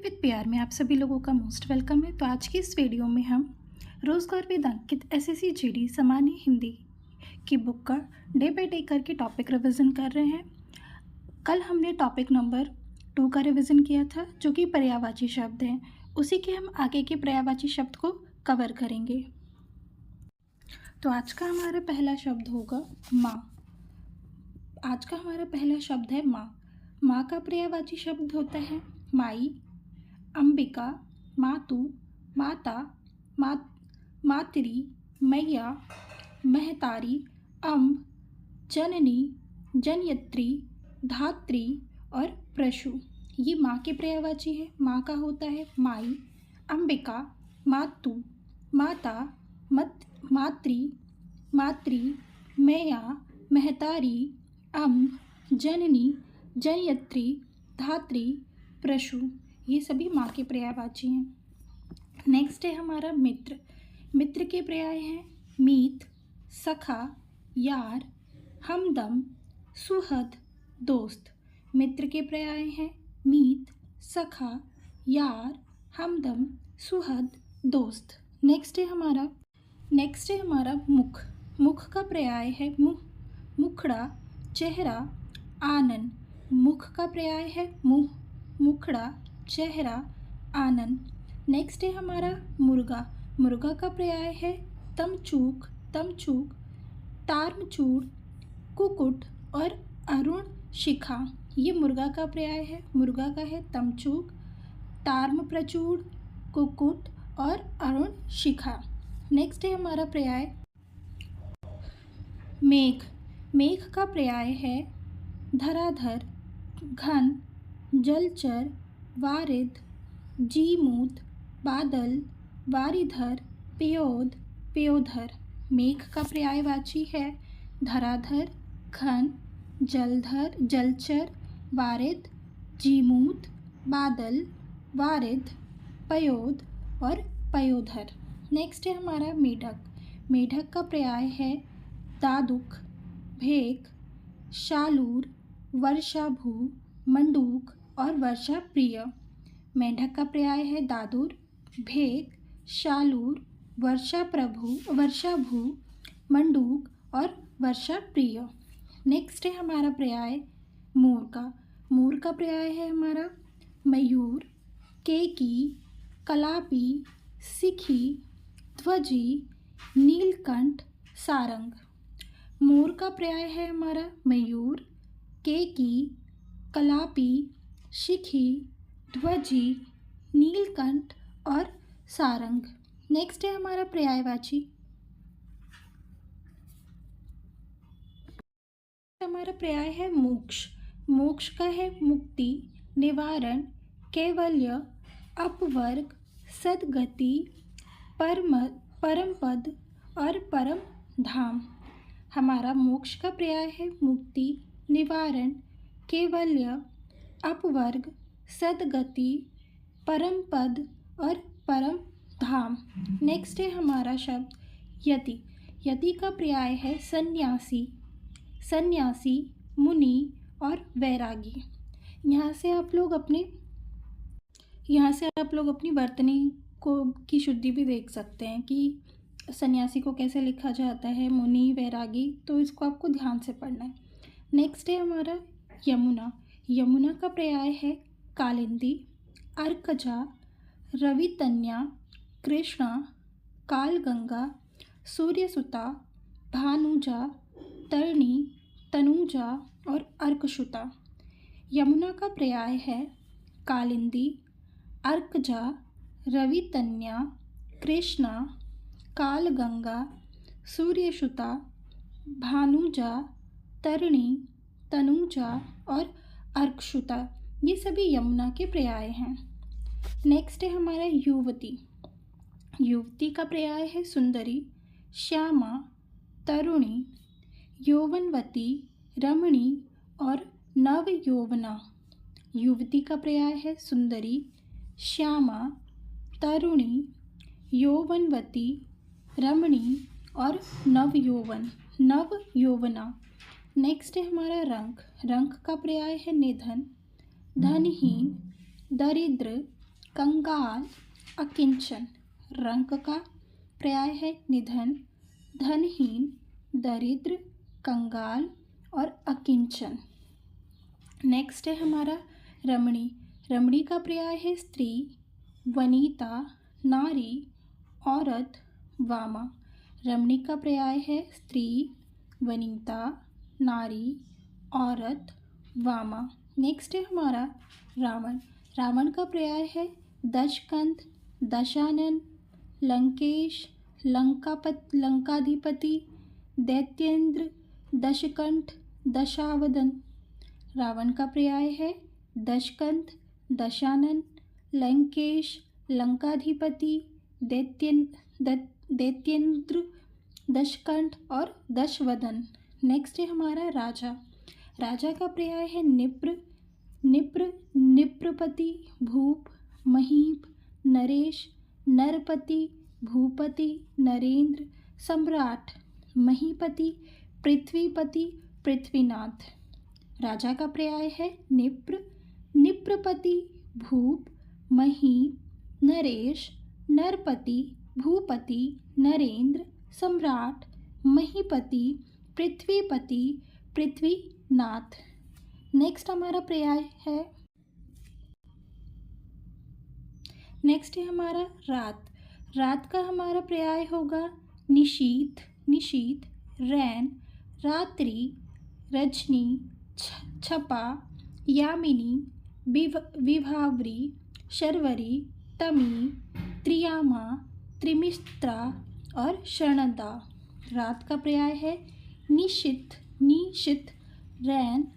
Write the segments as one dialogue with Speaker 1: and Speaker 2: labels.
Speaker 1: With प्यार में आप सभी लोगों का मोस्ट वेलकम है। तो आज की इस वीडियो में हम रोजगार वेद अंकित एसएससी जीडी सामान्य हिंदी की बुक का डे बाय डे करके टॉपिक रिवीजन कर रहे हैं। कल हमने टॉपिक नंबर 2 का रिवीजन किया था जो कि पर्यायवाची शब्द हैं। उसी के हम आगे के पर्यायवाची शब्द को कवर करेंगे। तो आज का हमारा पहला शब्द होगा माँ। आज का हमारा पहला शब्द है माँ। माँ का पर्यायवाची शब्द होता है माई, अंबिका, मातु, माता, मातरी, मैया, महतारी, अम्ब, जननी, जनयत्री, धात्री और प्रशु। ये माँ के पर्यायवाची है। माँ का होता है माई, अंबिका, मातु, माता, मातरी, मैया, महतारी, अम्ब, जननी, जनयत्री, धात्री, प्रशु। ये सभी माँ के पर्यायवाची हैं। नेक्स्ट है हमारा मित्र। मित्र के पर्याय हैं मीत, सखा, यार, हमदम, सुहद, दोस्त। मित्र के पर्याय हैं मीत, सखा, यार, हमदम, सुहद, दोस्त। नेक्स्ट है हमारा मुख। मुख का पर्याय है मुँह, मुखड़ा, चेहरा, आनन। मुख का पर्याय है मुँह, मुखड़ा, चेहरा, आनन। नेक्स्ट है हमारा मुर्गा। मुर्गा का पर्याय है तमचूक, तारमचूड़, कुकुट और अरुण शिखा। ये मुर्गा का पर्याय है। मुर्गा का है तमचूक, तारमप्रचूड़, कुकुट और अरुण शिखा। नेक्स्ट है हमारा पर्याय मेघ। मेघ का पर्याय है धराधर, घन, जलचर, वारिद, जीमूत, बादल, वारिधर, पेयोद, पेयोधर। मेघ का पर्यायवाची है धराधर, घन, जलचर, वारिद, जीमूत, बादल, वारिद, पयोद और पयोधर। नेक्स्ट है हमारा मेढक। मेढक का पर्याय है दादुक, भेक, शालूर, वर्षाभू, मंडूक और वर्षा प्रिय। मेंढक का पर्याय है दादुर, भेक, शालूर, वर्षाभू, मंडूक और वर्षा प्रिय। नेक्स्ट है हमारा पर्याय मोर का। मोर का पर्याय है हमारा मयूर, केकी, कलापी, सिखी, ध्वजी, नीलकंठ, सारंग। मोर का पर्याय है हमारा मयूर, केकी, कलापी, शिखी, ध्वजी, नीलकंठ और सारंग। नेक्स्ट है हमारा पर्यायवाची। हमारा पर्याय है मोक्ष। मोक्ष का है मुक्ति, निवारण, कैवल्य, अपवर्ग, सद्गति, परम पद और परम धाम। हमारा मोक्ष का पर्याय है मुक्ति, निवारण, कैवल्य, अपवर्ग, सद्गति, परम पद और परम धाम। नेक्स्ट है हमारा शब्द यति। यति का पर्याय है सन्यासी, मुनि और वैरागी। यहाँ से आप लोग अपनी वर्तनी की शुद्धि भी देख सकते हैं कि सन्यासी को कैसे लिखा जाता है, मुनि, वैरागी। तो इसको आपको ध्यान से पढ़ना है। नेक्स्ट है हमारा यमुना। यमुना का पर्याय है कालिंदी, अर्कजा, रवितन्या, कृष्णा, कालगंगा, सूर्यसुता, भानुजा, तरणी, तनुजा और अर्कसुता। यमुना का पर्याय है कालिंदी, अर्कजा, रवितन्या, कृष्णा, कालगंगा, सूर्यसुता, भानुजा, तरणी, तनुजा और अर्कसुता। ये सभी यमुना के पर्याय हैं। नेक्स्ट है हमारा युवती। युवती का पर्याय है सुंदरी, श्यामा, तरुणी, यौवनवती, रमणी और नवयौवना। युवती का पर्याय है सुंदरी, श्यामा, तरुणी, यौवनवती, रमणी और नवयौवना। नेक्स्ट है हमारा रंक। रंक का पर्याय है निधन, धनहीन, दरिद्र, कंगाल, अकिंचन। रंक का पर्याय है निधन, धनहीन, दरिद्र, कंगाल और अकिंचन। नेक्स्ट है हमारा रमणी। रमणी का पर्याय है स्त्री, वनिता, नारी, औरत, वामा। रमणी का पर्याय है स्त्री, वनिता, नारी, औरत, वामा। नेक्स्ट है हमारा रावण। रावण का पर्याय है दशकंठ, दशानन, लंकेश, लंकाधिपति, दैत्येंद्र, दशकंठ, दशावदन। रावण का पर्याय है दशकंठ, दशानन, लंकेश, लंकाधिपति, दैत्येंद्र, दशकंठ और दशवदन। नेक्स्ट है हमारा राजा। राजा का पर्याय है निप्र, निप्रपति, भूप, महीप, नरेश, नरपति, भूपति, नरेंद्र, सम्राट, महीपति, पृथ्वीपति, पृथ्वीनाथ। राजा का पर्याय है निप्रपति, भूप, महीप, नरेश, नरपति, भूपति, नरेंद्र, सम्राट, महीपति, पृथ्वीपति, पृथ्वीनाथ। नेक्स्ट हमारा पर्याय है रात। रात का हमारा पर्याय होगा निशीथ, रैन, रात्रि, रजनी, छपा, यामिनी, विभावरी, शर्वरी, तमी, त्रियामा, त्रिमित्रा और शरणदा। रात का पर्याय है निशित, रैन,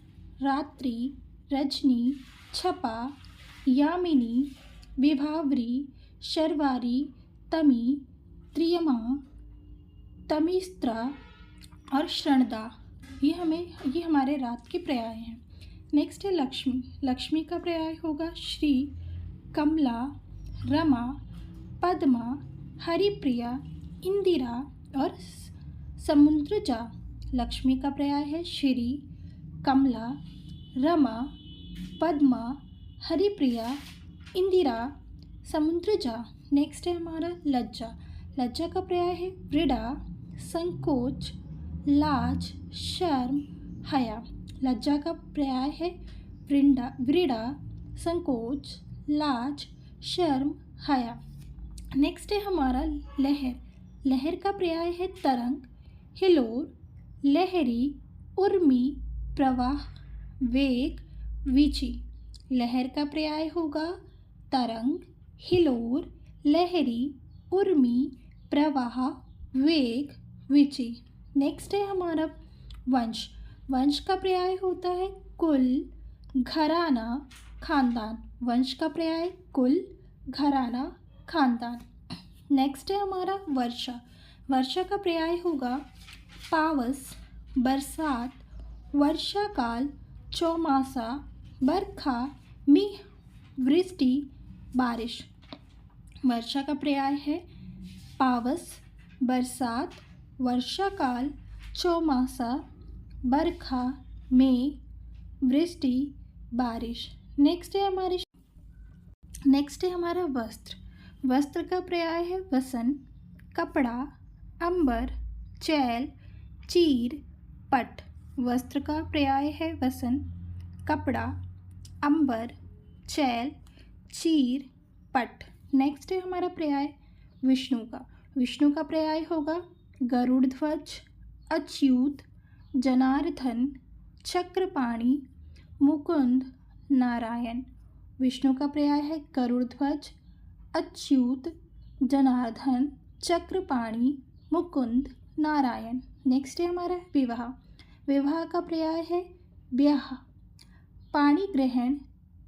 Speaker 1: रात्रि, रजनी, छपा, यामिनी, विभावरी, शर्वारी, तमी, त्रियमा, तमिस्त्रा और शरणदा। ये हमारे रात के पर्याय हैं। नेक्स्ट है लक्ष्मी। लक्ष्मी का पर्याय होगा श्री, कमला, रमा, पद्मा, हरिप्रिया, इंदिरा और समुद्रजा। लक्ष्मी का पर्याय है श्री, कमला, रमा, पद्मा, हरिप्रिया, इंदिरा, समुद्रजा। नेक्स्ट है हमारा लज्जा। लज्जा का पर्याय है वृड़ा, संकोच, लाज, शर्म, हया। लज्जा का पर्याय है वृड़ा, संकोच, लाज, शर्म, हया। नेक्स्ट है हमारा लहर। लहर का पर्याय है तरंग, हिलोर, लहरी, उर्मी, प्रवाह, वेग, विची। लहर का पर्याय होगा तरंग, हिलोर, लहरी, उर्मी, प्रवाह, वेग, विची। नेक्स्ट है हमारा वंश। वंश का पर्याय होता है कुल, घराना, खानदान। वंश का पर्याय कुल, घराना, खानदान। नेक्स्ट है हमारा वर्षा। वर्षा का पर्याय होगा पावस, बरसात, वर्षा काल, चौमासा, बरखा, मीह, वृष्टि, बारिश। वर्षा का पर्याय है पावस, बरसात, वर्षा काल, चौमासा, बरखा, मेघ, वृष्टि, बारिश। नेक्स्ट है हमारा वस्त्र। वस्त्र का पर्याय है वसन, कपड़ा, अंबर, चैल, चीर, पट। वस्त्र का पर्याय है वसन, कपड़ा, अंबर, चैल, चीर, पट। नेक्स्ट है हमारा पर्याय विष्णु का। विष्णु का पर्याय होगा गरुड़ध्वज, अच्युत, जनार्दन, चक्रपाणि, मुकुंद, नारायण। विष्णु का पर्याय है गरुड़ध्वज, अच्युत, जनार्दन, चक्रपाणि, मुकुंद, नारायण। नेक्स्ट है हमारा विवाह। विवाह का पर्याय है ब्याह, पाणी ग्रहण,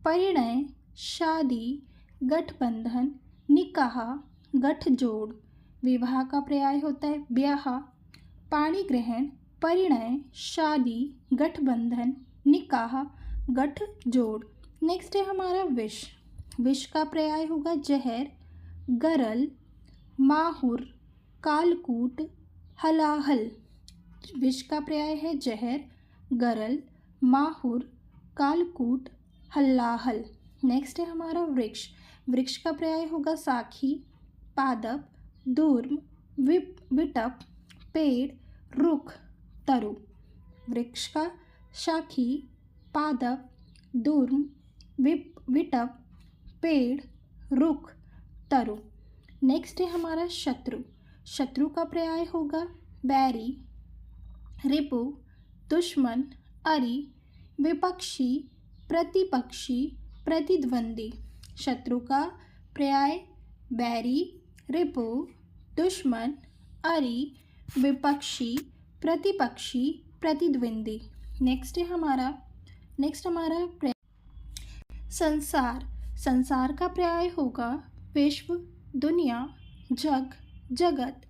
Speaker 1: परिणय, शादी, गठबंधन, निकाह, गठजोड़। विवाह का पर्याय होता है ब्याह, पाणी ग्रहण, परिणय, शादी, गठबंधन, निकाह, गठजोड़। नेक्स्ट है हमारा विष। विष का पर्याय होगा जहर, गरल, माहुर, कालकूट, हलाहल। विष का पर्याय है जहर, गरल, माहुर, कालकूट, हलाहल। नेक्स्ट है हमारा वृक्ष। वृक्ष का पर्याय होगा साखी, पादप, दूर्म, विटप, पेड़, रुख, तरु। वृक्ष का शाखी, पादप, दूर्म, विटप, पेड़, रुख, तरु। नेक्स्ट है हमारा शत्रु। शत्रु का पर्याय होगा बैरी, रिपु, दुश्मन, अरि, विपक्षी, प्रतिपक्षी, प्रतिद्वंदी। शत्रु का पर्याय बैरी, रिपु, दुश्मन, अरि, विपक्षी, प्रतिपक्षी, प्रतिद्वंदी। नेक्स्ट हमारा संसार। संसार का पर्याय होगा विश्व, दुनिया, जग, जगत,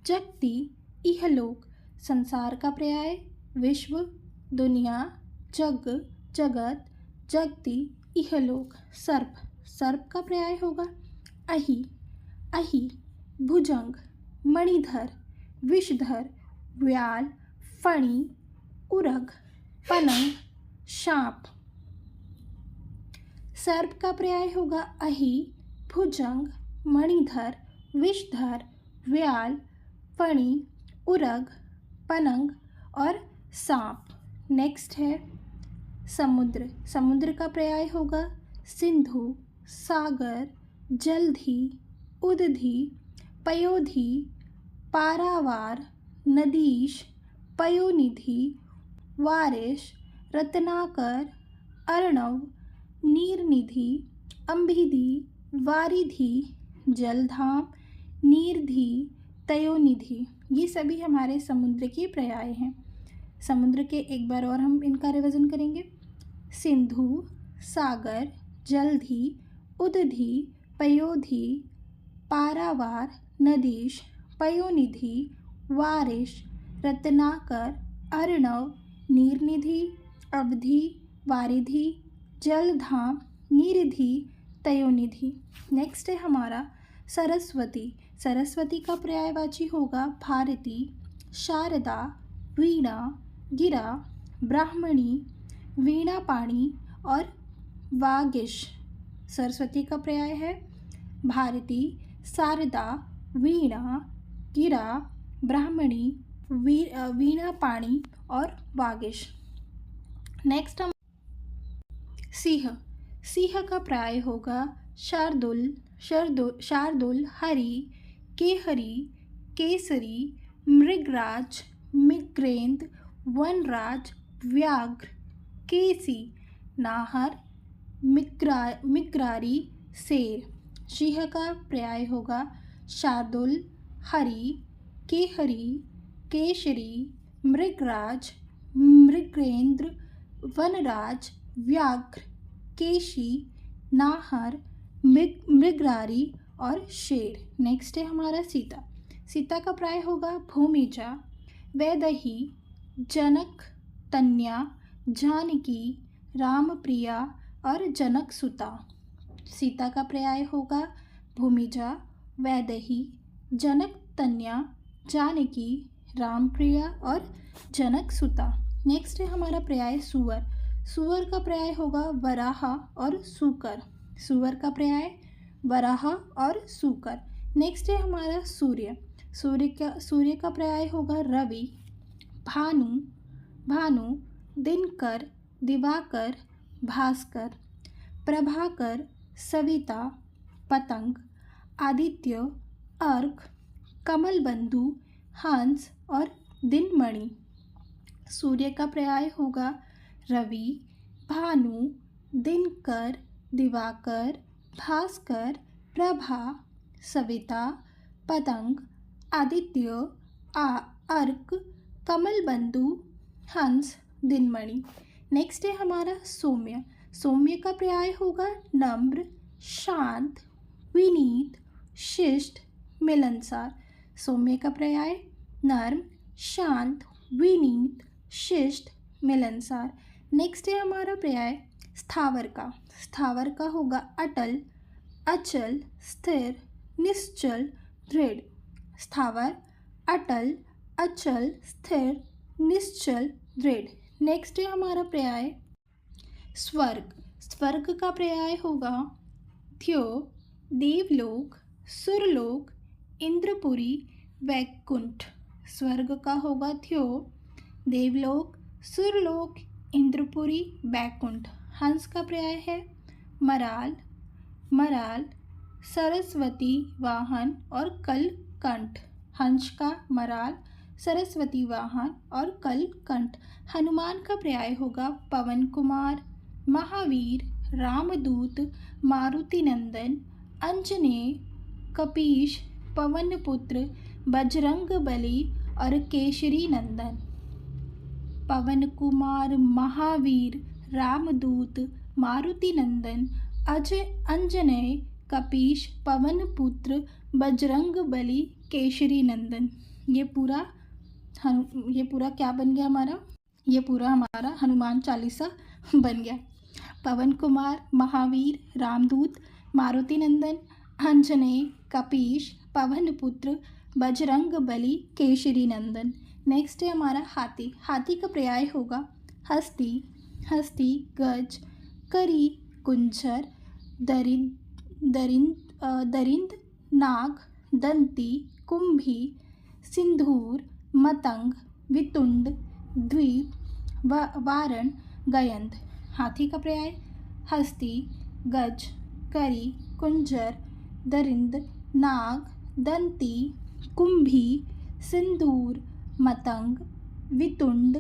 Speaker 1: जगति, इहलोक। संसार का पर्याय विश्व, दुनिया, जग, जगत, जगति, इहलोक। सर्प। सर्प का पर्याय होगा अहि, अहि, भुजंग, मणिधर, विषधर, व्याल, फणी, उरग, पलंग, शाप। सर्प का पर्याय होगा अहि, भुजंग, मणिधर, विषधर, व्याल, फणी, उरग, पलंग और सांप। नेक्स्ट है समुद्र। समुद्र का पर्याय होगा सिंधु, सागर, जलधि, उदधि, पयोधि, पारावार, नदीश, पयोनिधि, वारिश, रत्नाकर, अर्णव, नीरनिधि, अम्भिधि, वारिधि, जलधाम, नीरधि, तयोनिधि। ये सभी हमारे समुद्र के पर्याय हैं। समुद्र के एक बार और हम इनका रिवीजन करेंगे। सिंधु, सागर, जलधि, उदधि, पयोधि, पारावार, नदीश, पयोनिधि, वारिश, रत्नाकर, अर्णव, नीरनिधि, अवधि, वारिधि, जलधाम, नीरधि, तयोनिधि। नेक्स्ट है हमारा सरस्वती। सरस्वती का पर्यायवाची होगा भारती, शारदा, वीणा, गिरा, ब्राह्मणी, वीणापाणी और वागिश। सरस्वती का पर्याय है भारती, शारदा, वीणा, गिरा, ब्राह्मणी, वीणापाणी और वागिश। नेक्स्ट हम सिंह। सिंह का पर्याय होगा शार्दुल, शार्दुल, हरि, केहरी, केसरी, मृगराज, मृगेंद्र, वनराज, व्याघ्र, केसी, नाहर, मिग्रारी, शेर। सिंह का पर्याय होगा शार्दुल, हरि, केहरी, केसरी, मृगराज, मृगेंद्र, वनराज, व्याघ्र, केशी, नाहर, मृगरारी और शेर। नेक्स्ट है हमारा सीता। सीता का पर्याय होगा भूमिजा, वैदेही, जनक, तन्या, जानकी, रामप्रिया और जनक सुता। सीता का पर्याय होगा भूमिजा, वैदेही, जनक, तन्या, जानकी, रामप्रिया और जनक सुता। नेक्स्ट है हमारा पर्याय सुअर। सुअर का पर्याय होगा वराह और सूकर। सुअर का पर्याय वराह और सूकर। नेक्स्ट है हमारा सूर्य। सूर्य का पर्याय होगा रवि, भानु, भानु, दिनकर, दिवाकर, भास्कर, प्रभाकर, सविता, पतंग, आदित्य, अर्क, कमलबंधु, हंस और दिनमणि। सूर्य का पर्याय होगा रवि, भानु, दिनकर, दिवाकर, भास्कर, प्रभा, सविता, पतंग, आदित्य, अर्क, कमलबंधु, हंस, दिनमणि। नेक्स्ट है हमारा सौम्य। सौम्य का पर्याय होगा नम्र, शांत, विनीत, शिष्ट, मिलनसार। सौम्य का पर्याय नर्म, शांत, विनीत, शिष्ट, मिलनसार। नेक्स्ट है हमारा पर्याय स्थावर का। स्थावर का होगा अटल, अचल, स्थिर, निश्चल, दृढ़। स्थावर, अटल, अचल, स्थिर, निश्चल, दृढ़। नेक्स्ट है हमारा पर्याय स्वर्ग। स्वर्ग का पर्याय होगा ध्यो, देवलोक, सुरलोक, इंद्रपुरी, वैकुंठ। स्वर्ग का होगा थ्यो, देवलोक, सुरलोक, इंद्रपुरी, वैकुंठ। हंस का पर्याय है मराल, मराल, सरस्वती वाहन और कलकंठ। हंस का मराल, सरस्वती वाहन और कलकंठ। हनुमान का पर्याय होगा पवन कुमार, महावीर, रामदूत, मारुति नंदन, अंजनेय, कपीश, पवन पुत्र, बजरंग बली और केशरी नंदन। पवन कुमार, महावीर, रामदूत, मारुति नंदन, अंजनेय, कपीश, पवन पुत्र, बजरंग बली, केशरी नंदन। ये पूरा क्या बन गया हमारा? ये पूरा हमारा हनुमान चालीसा बन गया। पवन कुमार, महावीर, रामदूत, मारुति नंदन, अंजनेय, कपीश, पवन पुत्र, बजरंग बली, केशरी नंदन। नेक्स्ट है हमारा हाथी। हाथी का पर्याय होगा हस्ती, हस्ती, गज, करी, कुंजर, दरिंद, नाग, दंती, कुंभी, सिंधूर, मतंग, वितुंड, द्वीप, वारण, गयंद। हाथी का पर्याय हस्ती, गज, करी, कुंजर, दरिंद, नाग, दंती, कुंभी, सिंदूर, मतंग, वितुंड,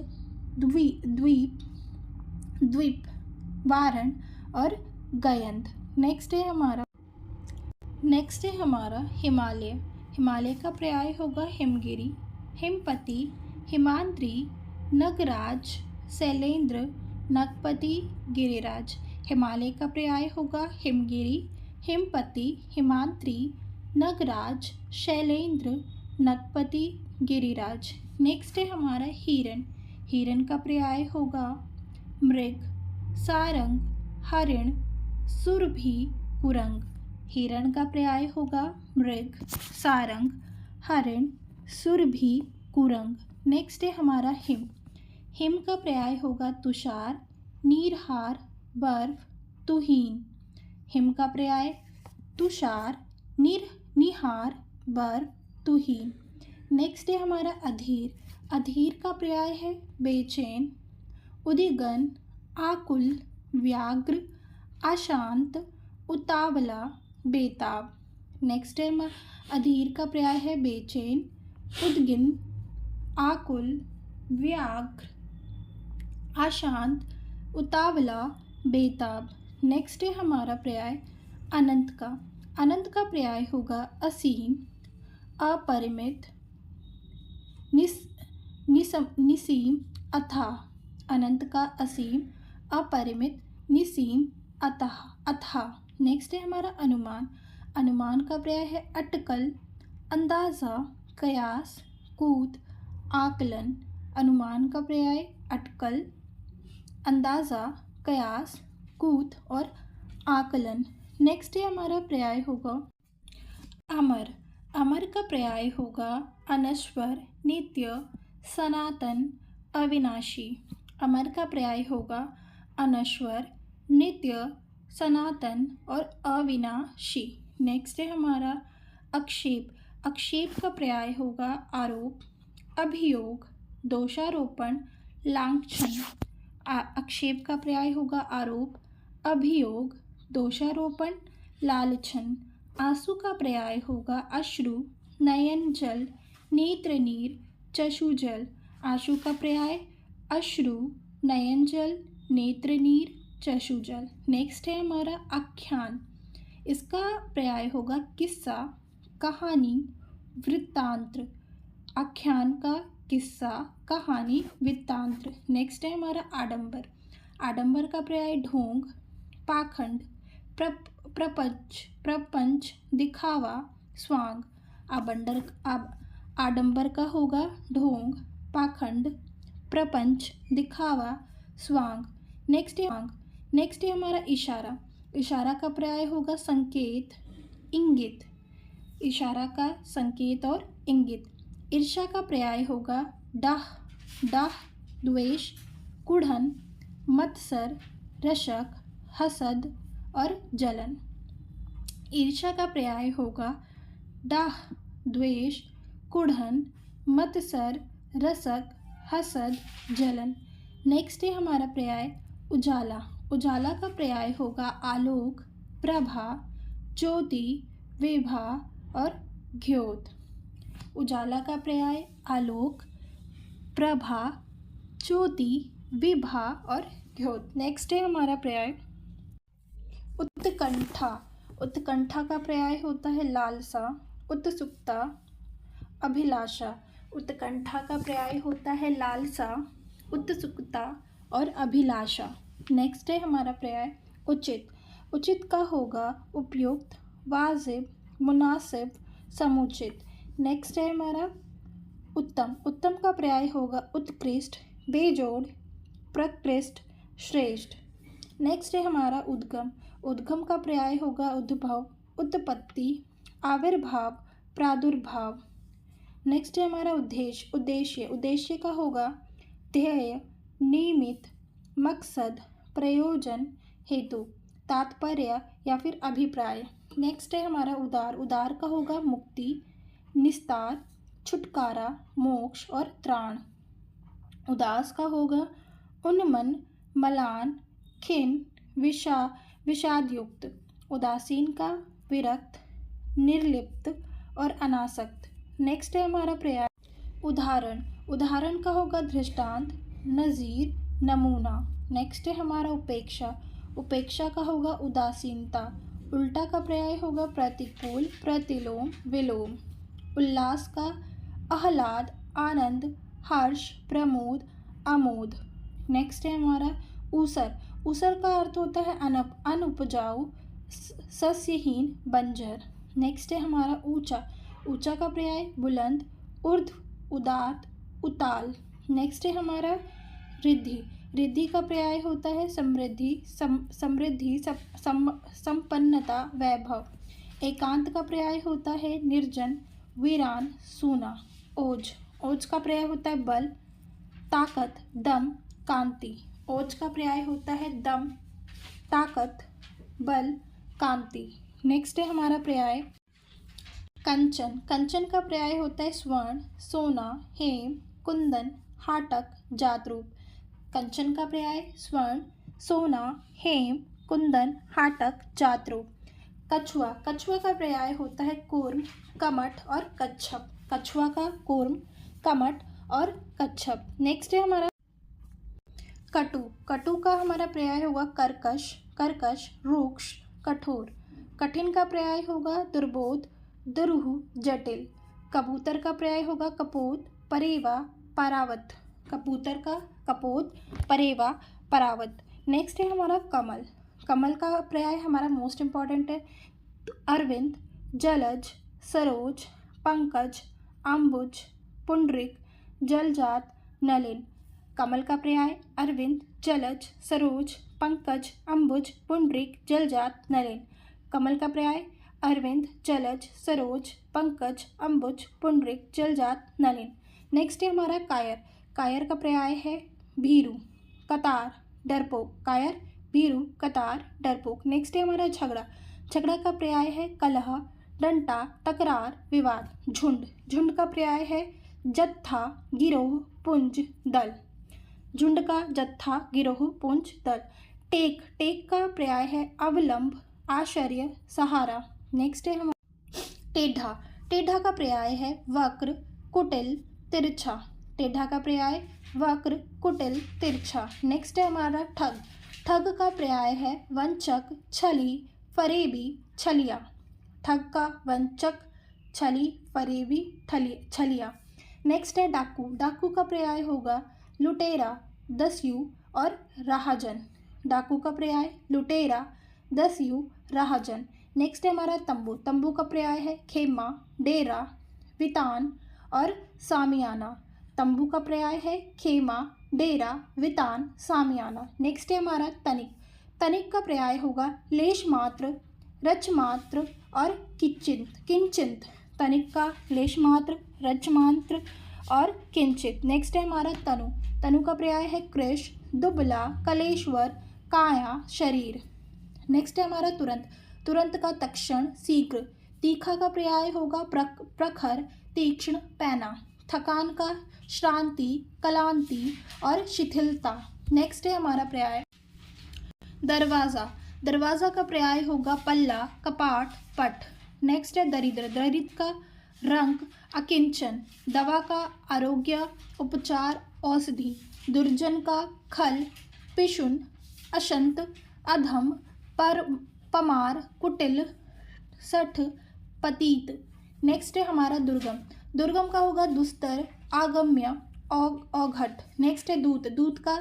Speaker 1: द्वीप, वारण और गयंद। नेक्स्ट है हमारा हिमालय। हिमालय का पर्याय होगा हिमगिरी, हिमपति, हिमाद्री, नगराज, शैलेंद्र, नगपति, गिरिराज। हिमालय का पर्याय होगा हिमगिरी, हिमपति, हिमाद्री, नगराज, शैलेंद्र, नगपति, गिरिराज। नेक्स्ट है हमारा हिरण। हिरण का पर्याय होगा मृग, सारंग, हरिण, सुरभि, कुरंग। हिरण का पर्याय होगा मृग, सारंग, हरिण, सुरभि, कुरंग। नेक्स्ट है हमारा हिम। हिम का पर्याय होगा तुषार, नीरहार, बर्फ, तुहीन। हिम का पर्याय तुषार, निहार, बर्फ, तुहीन। नेक्स्ट है हमारा अधीर। अधीर का पर्याय है बेचैन, उदिगन, आकुल, व्याग्र, अशांत, उतावला, बेताब। नेक्स्ट है अधीर का पर्याय है बेचैन, उद्गिन, आकुल, व्याग्र, अशांत, उतावला, बेताब। नेक्स्ट है हमारा पर्याय अनंत का। अनंत का पर्याय होगा असीम, अपरिमित, निसीम, अथाह। अनंत का असीम, अपरिमित, निसीम, अथाह। नेक्स्ट है हमारा अनुमान। अनुमान का पर्याय है अटकल, अंदाज़ा, कयास, कूद, आकलन। अनुमान का पर्याय अटकल, अंदाज़ा, कयास, कूद और आकलन। नेक्स्ट है हमारा पर्याय होगा अमर। अमर का पर्याय होगा अनश्वर, नित्य, सनातन, अविनाशी। अमर का पर्याय होगा अनश्वर, नित्य, सनातन और अविनाशी। नेक्स्ट है हमारा अक्षेप। अक्षेप का पर्याय होगा आरोप, अभियोग, दोषारोपण, लांछन। अक्षेप का पर्याय होगा आरोप, अभियोग, दोषारोपण, लालछन। आंसू का पर्याय होगा अश्रु, नयन जल, नेत्र नीर, चक्षु जल। आंसू का पर्याय अश्रु, नयन जल, नेत्र नीर, चक्षु जल। नेक्स्ट है हमारा आख्यान। इसका पर्याय होगा किस्सा, कहानी, वृत्तांत। आख्यान का किस्सा, कहानी, वृत्तांत। नेक्स्ट है हमारा आडंबर। आडंबर का पर्याय ढोंग, पाखंड, प्रपंच, दिखावा, स्वांग। आडंबर का होगा ढोंग, पाखंड, प्रपंच, दिखावा, स्वांग। नेक्स्ट है हमारा इशारा। इशारा का पर्याय होगा संकेत, इंगित। इशारा का संकेत और इंगित। ईर्ष्या का पर्याय होगा डाह, द्वेष, कुढ़न, मत्सर, रशक, हसद और जलन। ईर्ष्या का पर्याय होगा डाह, द्वेष, कुढ़न, मत्सर, रसक, हसद, जलन। नेक्स्ट है हमारा पर्याय उजाला। उजाला का पर्याय होगा आलोक, प्रभा, ज्योति, विभा और ज्योत। उजाला का पर्याय आलोक, प्रभा, ज्योति, विभा और ज्योत। नेक्स्ट है हमारा पर्याय उत्कंठा। उत्कंठा का पर्याय होता है लालसा, उत्सुकता, अभिलाषा। उत्कंठा का पर्याय होता है लालसा, उत्सुकता और अभिलाषा। नेक्स्ट है हमारा पर्याय उचित। उचित का होगा उपयुक्त, वाजिब, मुनासिब, समुचित। नेक्स्ट है हमारा उत्तम। उत्तम का पर्याय होगा उत्कृष्ट, बेजोड़, प्रकृष्ट, श्रेष्ठ। नेक्स्ट है हमारा उद्गम। उद्गम का पर्याय होगा उद्भव, उत्पत्ति, आविर्भाव, प्रादुर्भाव। नेक्स्ट है हमारा उद्देश्य। उद्देश्य। उद्देश्य का होगा ध्येय, निमित्त, मकसद, प्रयोजन, हेतु, तात्पर्य या फिर अभिप्राय। नेक्स्ट है हमारा उदार। उदार का होगा मुक्ति, निस्तार, छुटकारा, मोक्ष और त्राण। उदास का होगा उन्मन, मलान, खिन्न, विषादयुक्त। उदासीन का विरक्त, निर्लिप्त और अनासक्त। नेक्स्ट है हमारा पर्याय उदाहरण। उदाहरण का होगा दृष्टांत, नज़ीर, नमूना। नेक्स्ट है हमारा उपेक्षा। उपेक्षा का होगा उदासीनता। उल्टा का पर्याय होगा प्रतिकूल, प्रतिलोम, विलोम। उल्लास का आह्लाद, आनंद, हर्ष, प्रमोद, आमोद। नेक्स्ट है हमारा ऊसर। ऊसर का अर्थ होता है अनुपजाऊ, सस्यहीन, बंजर। नेक्स्ट है हमारा ऊंचा। ऊंचा का पर्याय बुलंद, ऊर्ध्व, उदात्त, उताल। नेक्स्ट है हमारा रिद्धि। रिद्धि का पर्याय होता है समृद्धि, समृद्धि, संपन्नता, वैभव। एकांत का पर्याय होता है निर्जन, वीरान, सूना। ओज। ओज का पर्याय होता है बल, ताकत, दम, कांति। ओज का पर्याय होता है दम, ताकत, बल, कांति। नेक्स्ट है हमारा पर्याय कंचन। कंचन का पर्याय होता है स्वर्ण, सोना, हेम, कुंदन, हाटक, जातरूप। कंचन का पर्याय स्वर्ण, सोना, हेम, कुंदन, हाटक, जातरूप। कछुआ। कछुआ का पर्याय होता है कूर्म, कमठ और कच्छप। कछुआ का कूर्म, कमठ और कच्छप। नेक्स्ट है हमारा कटु। कटु का हमारा पर्याय होगा कर्कश, कर्कश, रुक्ष, कठोर। कठिन का पर्याय होगा दुर्बोध, दुरूह, जटिल। कबूतर का पर्याय होगा कपोत, परेवा, परावत। कबूतर का कपोत, परेवा, परावत। नेक्स्ट है हमारा कमल। कमल का पर्याय हमारा मोस्ट इम्पॉर्टेंट है अरविंद, जलज, सरोज, पंकज, अम्बुज, पुंडरिक, जलजात, नलिन। कमल का पर्याय अरविंद, जलज, सरोज, पंकज, अम्बुज, पुंडरिक, जलजात, नलिन। कमल का पर्याय अरविंद, जलज, सरोज, पंकज, अम्बुज, पुंडरिक, जलजात, नलिन। नेक्स्ट है हमारा कायर। कायर का पर्याय है भीरू, कतार, डरपोक। कायर, भीरू, कतार, डरपोक। नेक्स्ट है हमारा झगड़ा। झगड़ा का पर्याय है कलह, डंटा, तकरार, विवाद। झुंड। झुंड का पर्याय है जत्था, गिरोह, पुंज, दल। झुंड का जत्था, गिरोह, पुंज, दल। टेक। टेक का पर्याय है अवलंब, आश्चर्य, सहारा। नेक्स्ट है हमारा टेढ़ा। टेढ़ा का पर्याय है वक्र, कुटिल, तिरछा। टेढ़ा का पर्याय वक्र, कुटिल, तिरछा। नेक्स्ट है हमारा ठग। ठग का पर्याय है वंचक, छली, फरेबी, छलिया। ठग का वंचक, छली, फरेबी, छलिया। नेक्स्ट है डाकू। डाकू का पर्याय होगा लुटेरा, दस्यु और राहजन। डाकू का पर्याय लुटेरा, दस्यु, राहजन। नेक्स्ट है हमारा तंबू। तंबू का पर्याय है खेमा, डेरा, वितान और सामियाना। तंबू का पर्याय है खेमा, डेरा, वितान, सामियाना। नेक्स्ट है हमारा तनिक। तनिक का पर्याय होगा लेश मात्र, रच मात्र और किंचित। तनिक का लेश मात्र, रच मात्र और किंचित। नेक्स्ट है हमारा तनु। तनु का पर्याय है कृश, दुबला, कलेश्वर, काया, शरीर। नेक्स्ट है हमारा तुरंत। तुरंत का तक्षण, शीघ्र। तीखा का पर्याय होगा प्रखर, तीक्ष्ण, पैना। थकान का श्रांति, क्लांति और शिथिलता। नेक्स्ट है हमारा पर्याय दरवाज़ा। दरवाज़ा का पर्याय होगा पल्ला, कपाट, पट। नेक्स्ट है दरिद्र। दरिद्र का रंग, अकिंचन। दवा का आरोग्य, उपचार, औषधि। दुर्जन का खल, पिशुन, अशंत, अधम, पमार, कुटिल, सठ, पतित। नेक्स्ट है हमारा दुर्गम। दुर्गम का होगा दुस्तर, आगम्य, औघट। नेक्स्ट है दूत। दूत का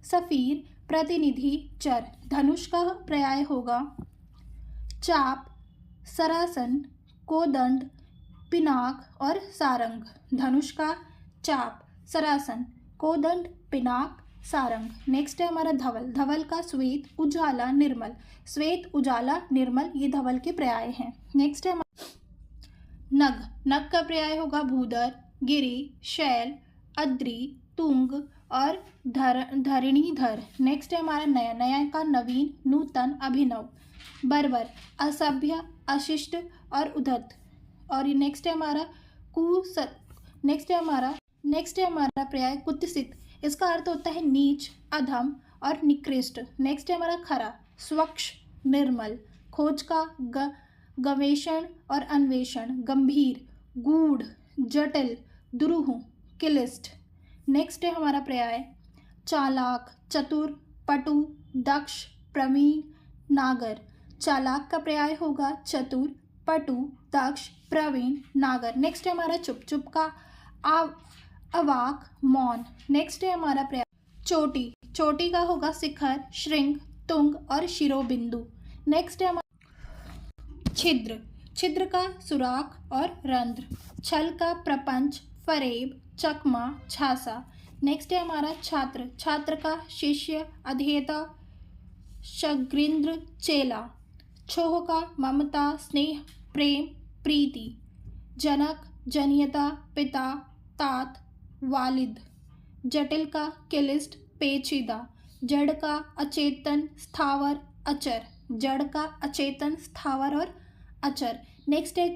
Speaker 1: सफीर, प्रतिनिधि, चर। धनुष का पर्याय होगा चाप, सरासन, कोदंड, पिनाक और सारंग। धनुष का चाप, सरासन, कोदंड, पिनाक, सारंग। नेक्स्ट है हमारा धवल। धवल का श्वेत, उजाला, निर्मल। श्वेत, उजाला, निर्मल ये धवल के पर्याय हैं। नेक्स्ट है नग। नग का पर्याय होगा भूधर, गिरि, शैल, अद्रि, तुंग और धरणीधर। नेक्स्ट है हमारा नया। नया का नवीन, नूतन, अभिनव। बर्बर, असभ्य, अशिष्ट और उद्धत। और नेक्स्ट है हमारा नेक्स्ट है हमारा पर्याय कुत्सित। इसका अर्थ होता है नीच, अधम और निकृष्ट। नेक्स्ट है हमारा खरा, स्वच्छ, निर्मल। खोज का गवेषण और अन्वेषण। गंभीर, गूढ़, जटिल, दुरूह, क्लिष्ट। नेक्स्ट है हमारा पर्याय चालाक, चतुर, पटु, दक्ष, प्रवीण, नागर। चालाक का पर्याय होगा चतुर, पटु, दक्ष, प्रवीण, नागर। नेक्स्ट है हमारा चुप। चुप का अवाक, मौन। नेक्स्ट है हमारा पर्याय चोटी। चोटी का होगा शिखर, श्रृंग, तुंग और शिरोबिंदु। नेक्स्ट है हमारा छिद्र। छिद्र का सुराख और रंध्र। छल का प्रपंच, फरेब, चकमा, झांसा। नेक्स्ट है हमारा छात्र। छात्र का शिष्य, अध्येता, शग्रीन्द्र, चेला। छोह का ममता, स्नेह, प्रेम, प्रीति। जनक, जनियता, पिता, तात, वालिद। जटिल का क्लिष्ट, पेचीदा। जड़ का अचेतन, स्थावर, अचर। जड़ का अचेतन, स्थावर और अचर। नेक्स्ट है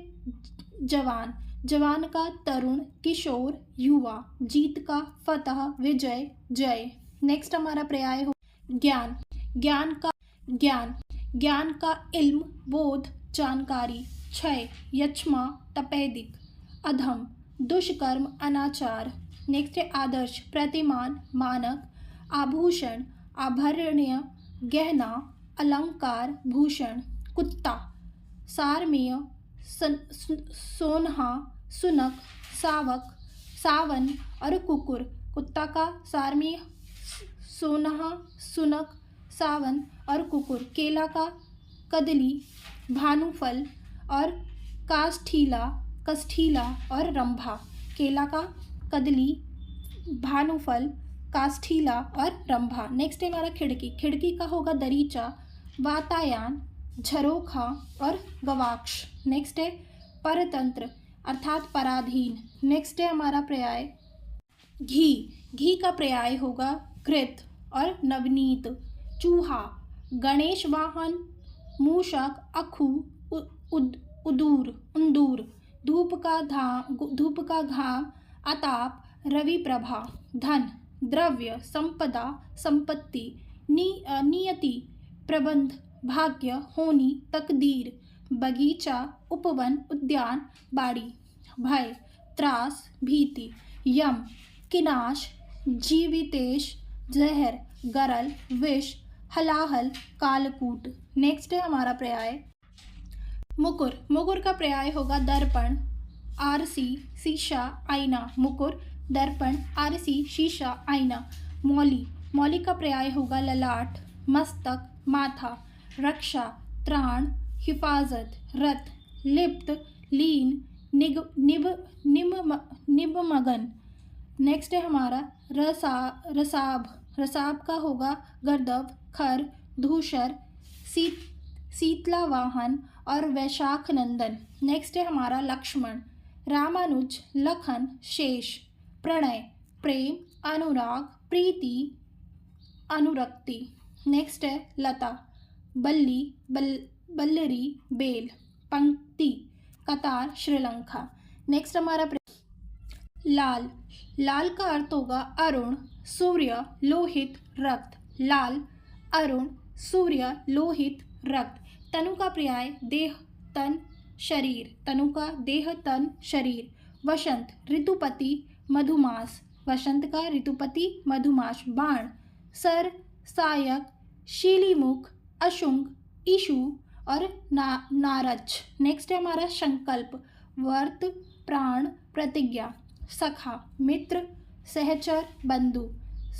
Speaker 1: जवान। जवान का तरुण, किशोर, युवा। जीत का फतह, विजय, जय। नेक्स्ट हमारा पर्याय हो ज्ञान। ज्ञान का इल्म, बोध, जानकारी। क्षय, यक्ष्मा, तपेदिक। अधम, दुष्कर्म, अनाचार। नेक्स्ट है आदर्श, प्रतिमान, मानक। आभूषण, आभरण्य, गहना, अलंकार, भूषण। कुत्ता, सारमेय, सोनहा, सुनक, सावक, सावन और कुकुर। कुत्ता का सारमेय, सोनहा, सुनक, सावन और कुकुर। केला का कदली, भानुफल और काष्ठीला और रंभा। केला का कदली, भानुफल, काष्ठीला और रंभा। नेक्स्ट है हमारा खिड़की। खिड़की का होगा दरीचा, वातायन, झरोखा और गवाक्ष। नेक्स्ट है परतंत्र अर्थात पराधीन। नेक्स्ट है हमारा पर्याय घी। घी का पर्याय होगा घृत और नवनीत। चूहा, गणेश वाहन, मूषक, अखू, उंदूर। धूप का घाम, अताप, रवि प्रभा। धन, द्रव्य, संपदा, संपत्ति। नियति, प्रबंध, भाग्य, होनी, तकदीर। बगीचा, उपवन, उद्यान, बाड़ी। भय, त्रास, भीति। यम, किनाश, जीवितेश, जहर, गरल, विष, हलाहल, कालकूट। नेक्स्ट है हमारा पर्याय मुकुर। मुकुर का पर्याय होगा दर्पण, आरसी, शीशा, आईना। मुकुर, दर्पण, आरसी, शीशा, आईना। मौली। मौली का पर्याय होगा ललाट, मस्तक, माथा। रक्षा, त्राण, हिफाजत। रत, लिप्त, लीन, निबमगन। नेक्स्ट है हमारा रसाब। रसाब का होगा गर्दभ, खर, धूसर, शीतलावाहन और वैशाख नंदन। नेक्स्ट है हमारा लक्ष्मण, रामानुज, लखन, शेष। प्रणय, प्रेम, अनुराग, प्रीति, अनुरक्ति। नेक्स्ट है लता, बल्ली, बल्लरी बेल, पंक्ति कतार श्रीलंका। नेक्स्ट हमारा लाल, लाल का अर्थ होगा अरुण, सूर्य, लोहित, रक्त। लाल, अरुण, सूर्य, लोहित, रक्त। तनु का पर्याय देह, तन, शरीर। तनु का देह, तन, शरीर। वसंत, ऋतुपति, मधुमास। वसंत का ऋतुपति, मधुमास। बाण, सर, सायक, शीलीमुख, अशुंग, ईशु और नारच। नेक्स्ट है हमारा संकल्प, व्रत, प्राण, प्रतिज्ञा। सखा, मित्र, सहचर, बंधु।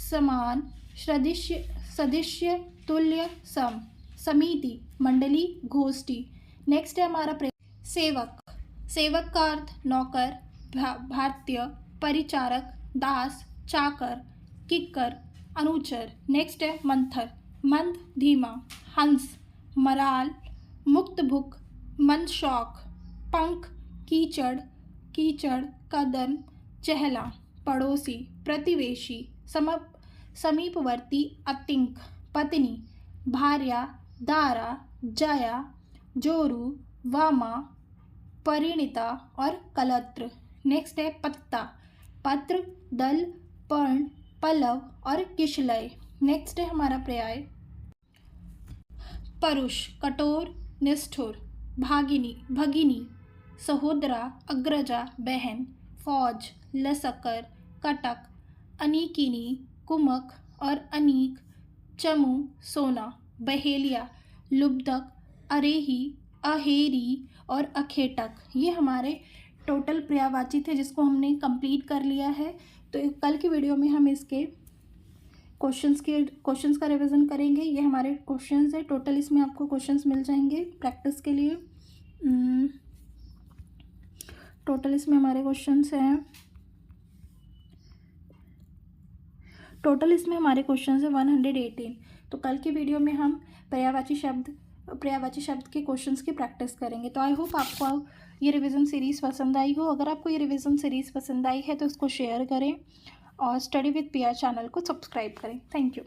Speaker 1: समान, सदृश्य, सदृश्य, तुल्य, सम। समिति, मंडली, गोष्ठी। नेक्स्ट है हमारा सेवक, सेवक का अर्थ नौकर, भारतीय, परिचारक, दास, चाकर, किक्कर, अनुचर। नेक्स्ट है मंथर, मंद, धीमा। हंस, मराल, मुक्त भुक, मंद शौक। पंख, कीचड़, कीचड़, कदम, चहला। पड़ोसी, प्रतिवेशी, समीपवर्ती, अतिंक। पत्नी, भार्या, दारा, जया, जोरू, वामा, परिणीता और कलत्र। नेक्स्ट है पत्ता, पत्र, दल, पर्ण, पल्लव और किशलय। नेक्स्ट है हमारा पर्याय परुष, कठोर, निष्ठुर। भागिनी, भगिनी, सहोदरा, अग्रजा, बहन। फौज, लसकर, कटक, अनीकिनी, कुमक और अनीक। चमू, सोना। बहेलिया, लुब्धक, अरेही, अहेरी और अखेटक। ये हमारे टोटल पर्यायवाची थे जिसको हमने कंप्लीट कर लिया है। तो कल की वीडियो में हम इसके क्वेश्चंस का रिवीजन करेंगे। ये हमारे क्वेश्चंस है, टोटल इसमें आपको क्वेश्चंस मिल जाएंगे प्रैक्टिस के लिए। टोटल इसमें हमारे क्वेश्चंस हैं, टोटल इसमें हमारे क्वेश्चंस है 118। तो कल की वीडियो में हम पर्यायवाची शब्द के क्वेश्चंस की प्रैक्टिस करेंगे। तो आई होप आपको ये रिवीजन सीरीज़ पसंद आई हो। अगर आपको ये रिवीजन सीरीज़ पसंद आई है तो इसको शेयर करें और स्टडी विद पिया चैनल को सब्सक्राइब करें। Thank you.